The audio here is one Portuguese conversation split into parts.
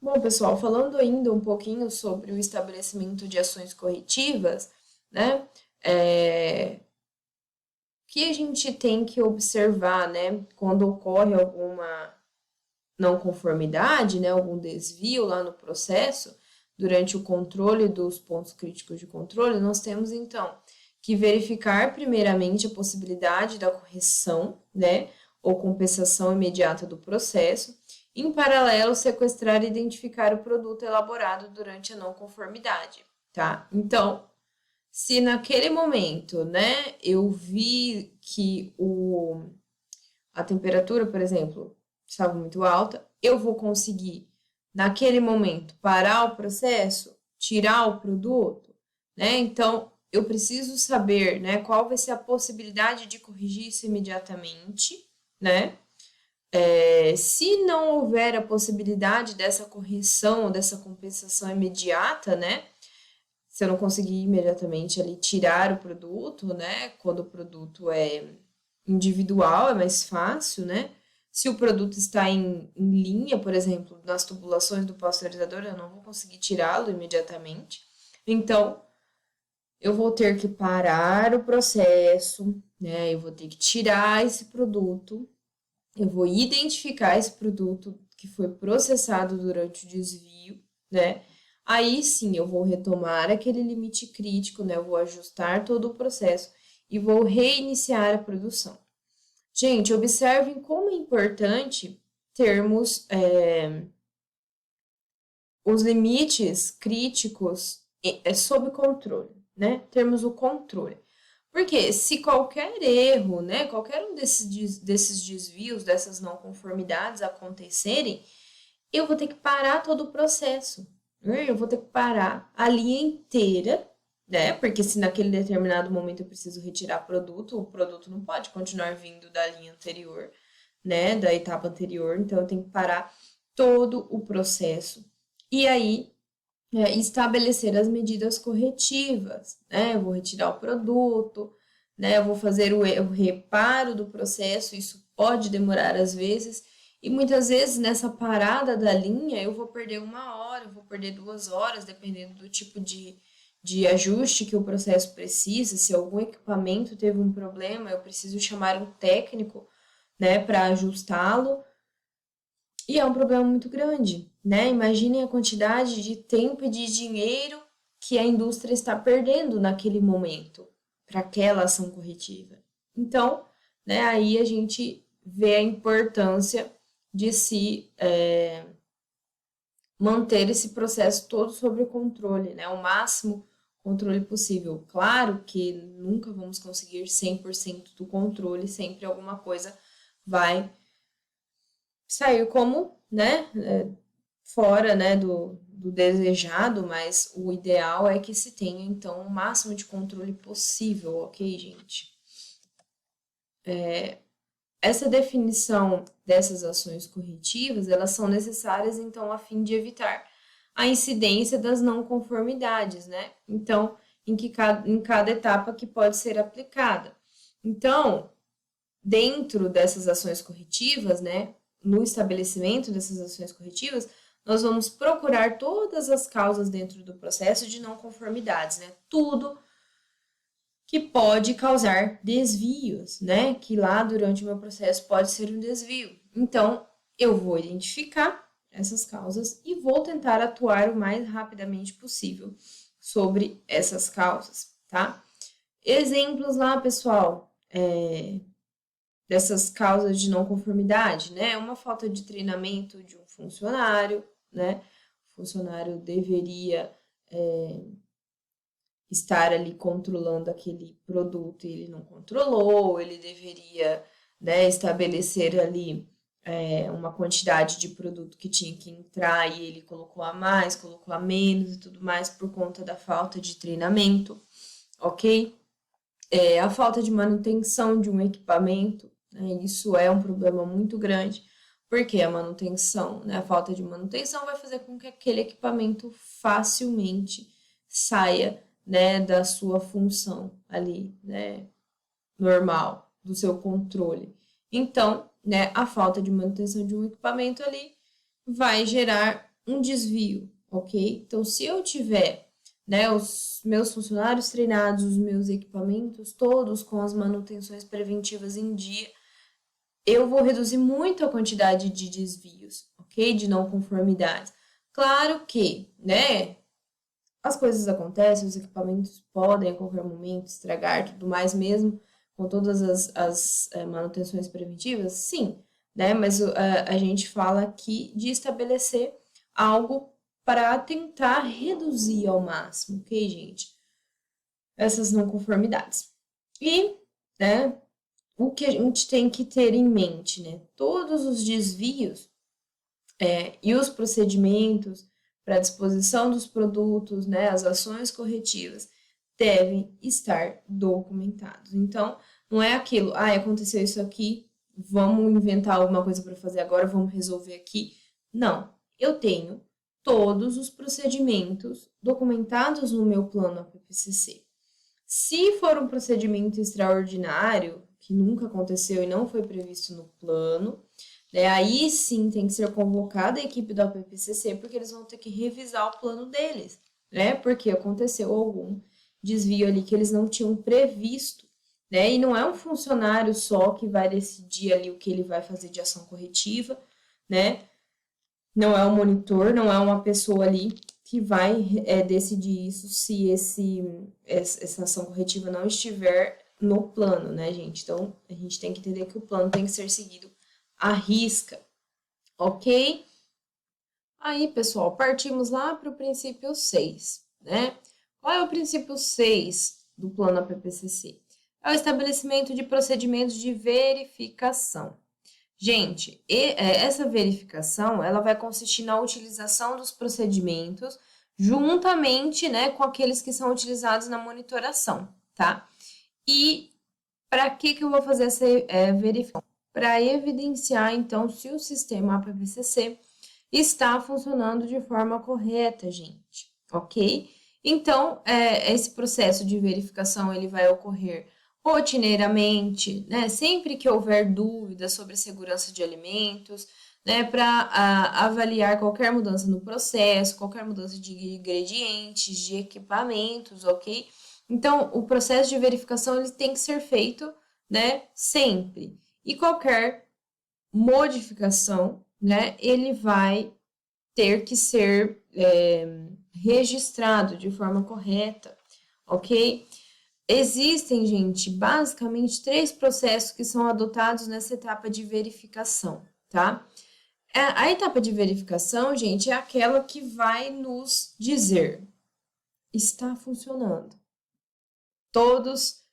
Bom, pessoal, falando ainda um pouquinho sobre o estabelecimento de ações corretivas, né? O que a gente tem que observar, né? Quando ocorre alguma não conformidade, né? Algum desvio lá no processo, durante o controle dos pontos críticos de controle, nós temos então que verificar primeiramente a possibilidade da correção, né? Ou compensação imediata do processo. Em paralelo, sequestrar e identificar o produto elaborado durante a não conformidade, tá? Então, se naquele momento, né, eu vi que a temperatura, por exemplo, estava muito alta, eu vou conseguir, naquele momento, parar o processo, tirar o produto, né? Então, eu preciso saber, né, qual vai ser a possibilidade de corrigir isso imediatamente, né? Se não houver a possibilidade dessa correção, dessa compensação imediata, né? Se eu não conseguir imediatamente ali tirar o produto, né? Quando o produto é individual, é mais fácil, né? Se o produto está em linha, por exemplo, nas tubulações do pasteurizador, eu não vou conseguir tirá-lo imediatamente. Então, eu vou ter que parar o processo, né? Eu vou ter que tirar esse produto, eu vou identificar esse produto que foi processado durante o desvio, né? Aí sim eu vou retomar aquele limite crítico, né? Eu vou ajustar todo o processo e vou reiniciar a produção. Gente, observem como é importante termos os limites críticos sob controle, né? Termos o controle. Porque se qualquer erro, né, qualquer um desses desvios, dessas não conformidades acontecerem, eu vou ter que parar todo o processo. Né? Eu vou ter que parar a linha inteira, né? Porque se naquele determinado momento eu preciso retirar produto, o produto não pode continuar vindo da linha anterior, né? Da etapa anterior. Então eu tenho que parar todo o processo. E aí estabelecer as medidas corretivas, né? Eu vou retirar o produto, né? Eu vou fazer o reparo do processo, isso pode demorar às vezes, e muitas vezes nessa parada da linha eu vou perder 1 hora, eu vou perder 2 horas, dependendo do tipo de ajuste que o processo precisa. Se algum equipamento teve um problema, eu preciso chamar um técnico, né, para ajustá-lo. E é um problema muito grande, né? Imaginem a quantidade de tempo e de dinheiro que a indústria está perdendo naquele momento para aquela ação corretiva. Então, né, aí a gente vê a importância de se manter esse processo todo sob o controle, né? O máximo controle possível. Claro que nunca vamos conseguir 100% do controle, sempre alguma coisa vai sair como, né, fora, né, do desejado, mas o ideal é que se tenha, então, o máximo de controle possível, ok, gente? Essa definição dessas ações corretivas, elas são necessárias, então, a fim de evitar a incidência das não conformidades, né? Então, em cada etapa que pode ser aplicada. Então, dentro dessas ações corretivas, né, no estabelecimento dessas ações corretivas, nós vamos procurar todas as causas dentro do processo de não conformidades, né? Tudo que pode causar desvios, né? Que lá durante o meu processo pode ser um desvio. Então, eu vou identificar essas causas e vou tentar atuar o mais rapidamente possível sobre essas causas, tá? Exemplos lá, pessoal, dessas causas de não conformidade, né? Uma falta de treinamento de um funcionário, né? O funcionário deveria estar ali controlando aquele produto e ele não controlou, ele deveria, né, estabelecer ali uma quantidade de produto que tinha que entrar e ele colocou a mais, colocou a menos e tudo mais por conta da falta de treinamento, ok? A falta de manutenção de um equipamento, né, isso é um problema muito grande, porque a manutenção, né, a falta de manutenção vai fazer com que aquele equipamento facilmente saia, né, da sua função ali, né, normal, do seu controle. Então, né, a falta de manutenção de um equipamento ali vai gerar um desvio, ok? Então, se eu tiver, né, os meus funcionários treinados, os meus equipamentos todos com as manutenções preventivas em dia, eu vou reduzir muito a quantidade de desvios, ok? De não conformidades. Claro que, né, as coisas acontecem, os equipamentos podem a qualquer momento estragar, tudo mais mesmo, com todas as manutenções preventivas, sim, né? Mas a gente fala aqui de estabelecer algo para tentar reduzir ao máximo, ok, gente? Essas não conformidades. E, né, o que a gente tem que ter em mente, né? Todos os desvios e os procedimentos para a disposição dos produtos, né, as ações corretivas, devem estar documentados. Então, não é aquilo, aconteceu isso aqui, vamos inventar alguma coisa para fazer agora, vamos resolver aqui. Não, eu tenho todos os procedimentos documentados no meu plano APPCC. Se for um procedimento extraordinário, que nunca aconteceu e não foi previsto no plano, né, aí sim tem que ser convocada a equipe do APPCC, porque eles vão ter que revisar o plano deles, né? Porque aconteceu algum desvio ali que eles não tinham previsto, né? E não é um funcionário só que vai decidir ali o que ele vai fazer de ação corretiva, né? Não é um monitor, não é uma pessoa ali que vai decidir isso se essa ação corretiva não estiver no plano, né, gente? Então, a gente tem que entender que o plano tem que ser seguido à risca, ok? Aí, pessoal, partimos lá para o princípio 6, né? Qual é o princípio 6 do plano APPCC? É o estabelecimento de procedimentos de verificação. Gente, essa verificação, ela vai consistir na utilização dos procedimentos juntamente, né, com aqueles que são utilizados na monitoração, tá? E para que eu vou fazer essa verificação? Para evidenciar, então, se o sistema APPCC está funcionando de forma correta, gente, ok? Então, esse processo de verificação, ele vai ocorrer rotineiramente, né? Sempre que houver dúvidas sobre a segurança de alimentos, né? Para avaliar qualquer mudança no processo, qualquer mudança de ingredientes, de equipamentos, ok? Então, o processo de verificação, ele tem que ser feito, né? Sempre. E qualquer modificação, né? Ele vai ter que ser registrado de forma correta, ok? Existem, gente, basicamente 3 processos que são adotados nessa etapa de verificação, tá? A etapa de verificação, gente, é aquela que vai nos dizer: está funcionando. Todas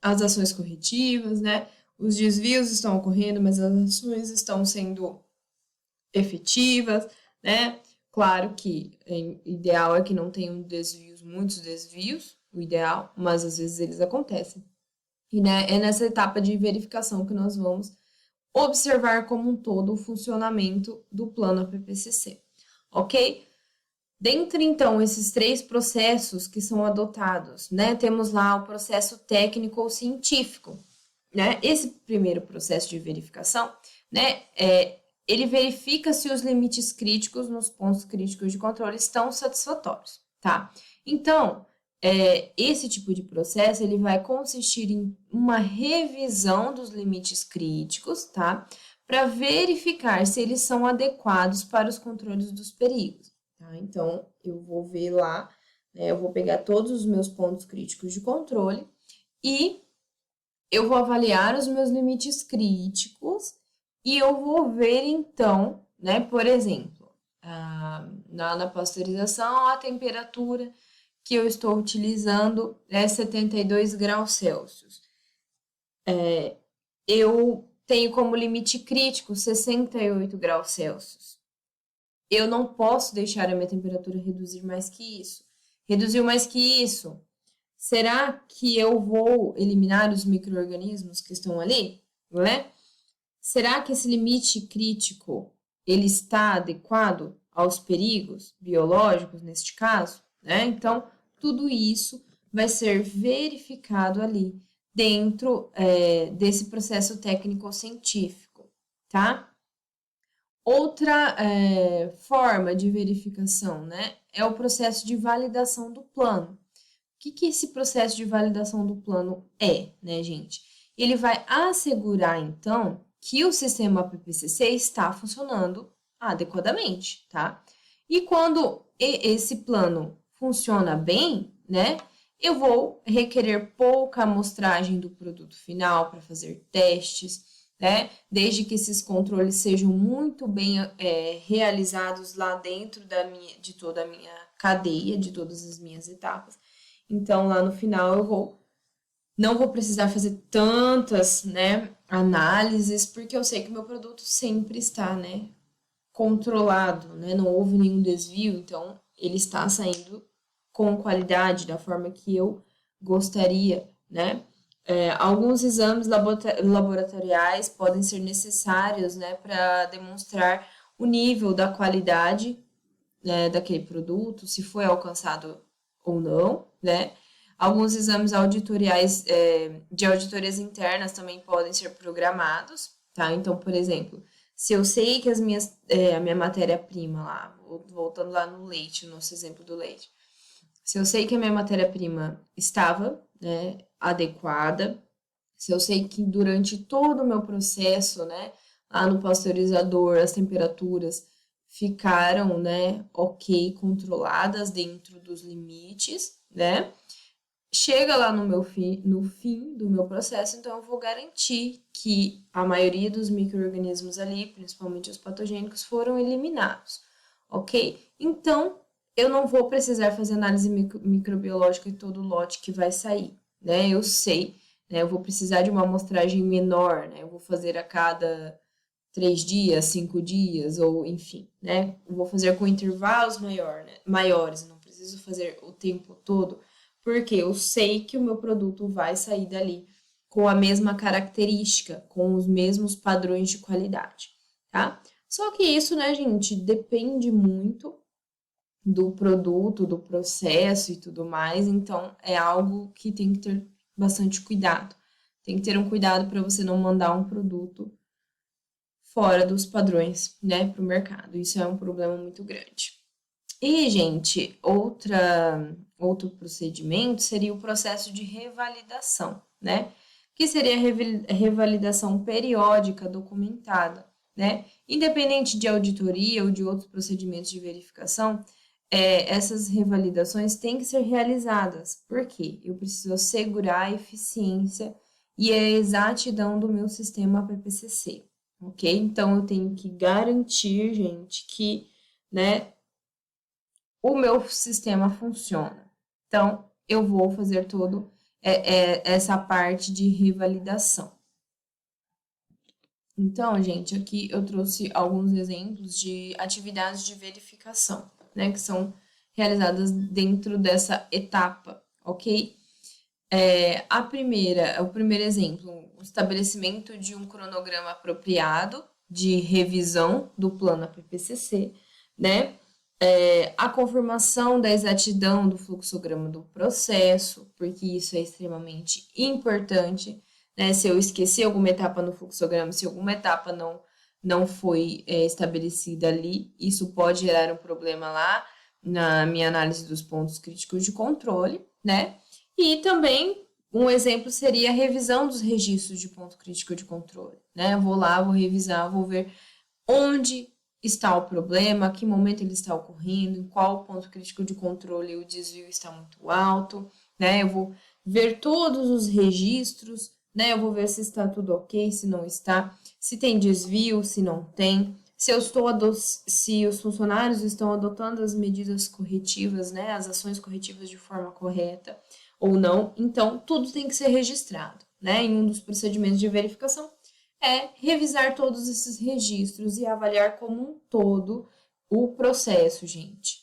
as ações corretivas, né? Os desvios estão ocorrendo, mas as ações estão sendo efetivas, né? Claro que o ideal é que não tenham desvios, muitos desvios, o ideal, mas às vezes eles acontecem. E né, é nessa etapa de verificação que nós vamos observar como um todo o funcionamento do plano APPCC, ok? Dentre, então, esses 3 processos que são adotados, né, temos lá o processo técnico ou científico, né? Esse primeiro processo de verificação, né, ele verifica se os limites críticos nos pontos críticos de controle estão satisfatórios, tá? Então, esse tipo de processo, ele vai consistir em uma revisão dos limites críticos, tá? Para verificar se eles são adequados para os controles dos perigos, tá? Então, eu vou ver lá, né, eu vou pegar todos os meus pontos críticos de controle e eu vou avaliar os meus limites críticos e eu vou ver, então, né, por exemplo, na pasteurização, a temperatura que eu estou utilizando é 72 graus Celsius. Eu tenho como limite crítico 68 graus Celsius. Eu não posso deixar a minha temperatura reduzir mais que isso. Reduziu mais que isso, será que eu vou eliminar os micro-organismos que estão ali, né? Será que esse limite crítico, ele está adequado aos perigos biológicos, neste caso, né? Então, tudo isso vai ser verificado ali dentro desse processo técnico-científico, tá? Outra forma de verificação, né, é o processo de validação do plano. O que esse processo de validação do plano é, né, gente? Ele vai assegurar, então, que o sistema PPCC está funcionando adequadamente, tá? E quando esse plano funciona bem, né, eu vou requerer pouca amostragem do produto final para fazer testes, né? Desde que esses controles sejam muito bem realizados lá dentro de toda a minha cadeia, de todas as minhas etapas. Então, lá no final, não vou precisar fazer tantas, né, análises, porque eu sei que o meu produto sempre está, né, controlado, né? Não houve nenhum desvio, então ele está saindo com qualidade, da forma que eu gostaria, né? Alguns exames laboratoriais podem ser necessários, né, para demonstrar o nível da qualidade, né, daquele produto, se foi alcançado ou não, né? Alguns exames auditoriais, de auditorias internas também podem ser programados, tá? Então, por exemplo, se eu sei que a minha matéria-prima lá, voltando lá no leite, no nosso exemplo do leite, se eu sei que a minha matéria-prima estava, né, adequada, se eu sei que durante todo o meu processo, né, lá no pasteurizador, as temperaturas ficaram, né, ok, controladas dentro dos limites, né, chega lá no fim do meu processo, então eu vou garantir que a maioria dos micro-organismos ali, principalmente os patogênicos, foram eliminados, ok? Então, eu não vou precisar fazer análise microbiológica em todo lote que vai sair, né? Eu sei, né? Eu vou precisar de uma amostragem menor, né? Eu vou fazer a cada 3 dias, 5 dias, ou enfim, né? Eu vou fazer com intervalos maiores, não preciso fazer o tempo todo, porque eu sei que o meu produto vai sair dali com a mesma característica, com os mesmos padrões de qualidade, tá? Só que isso, né, gente, depende muito do produto, do processo e tudo mais, então é algo que tem que ter bastante cuidado. Tem que ter um cuidado para você não mandar um produto fora dos padrões, né, para o mercado. Isso é um problema muito grande. E, gente, outro procedimento seria o processo de revalidação, né? Que seria a revalidação periódica documentada, né? Independente de auditoria ou de outros procedimentos de verificação, essas revalidações têm que ser realizadas. Por quê? Eu preciso assegurar a eficiência e a exatidão do meu sistema PPCC, ok? Então, eu tenho que garantir, gente, que, né, o meu sistema funciona. Então, eu vou fazer todo essa parte de revalidação. Então, gente, aqui eu trouxe alguns exemplos de atividades de verificação, né, que são realizadas dentro dessa etapa, ok? O primeiro exemplo, o estabelecimento de um cronograma apropriado de revisão do plano APPCC, né? A confirmação da exatidão do fluxograma do processo, porque isso é extremamente importante, né? Se eu esqueci alguma etapa no fluxograma, se alguma etapa não foi estabelecida ali, isso pode gerar um problema lá na minha análise dos pontos críticos de controle, né? E também um exemplo seria a revisão dos registros de ponto crítico de controle, né? Eu vou lá, vou revisar, vou ver onde está o problema, a que momento ele está ocorrendo, em qual ponto crítico de controle o desvio está muito alto, né? Eu vou ver todos os registros, né? Eu vou ver se está tudo ok, se não está, se tem desvio, se não tem, se os funcionários estão adotando as medidas corretivas, né? As ações corretivas de forma correta ou não. Então, tudo tem que ser registrado, né? Em um dos procedimentos de verificação revisar todos esses registros e avaliar como um todo o processo, gente.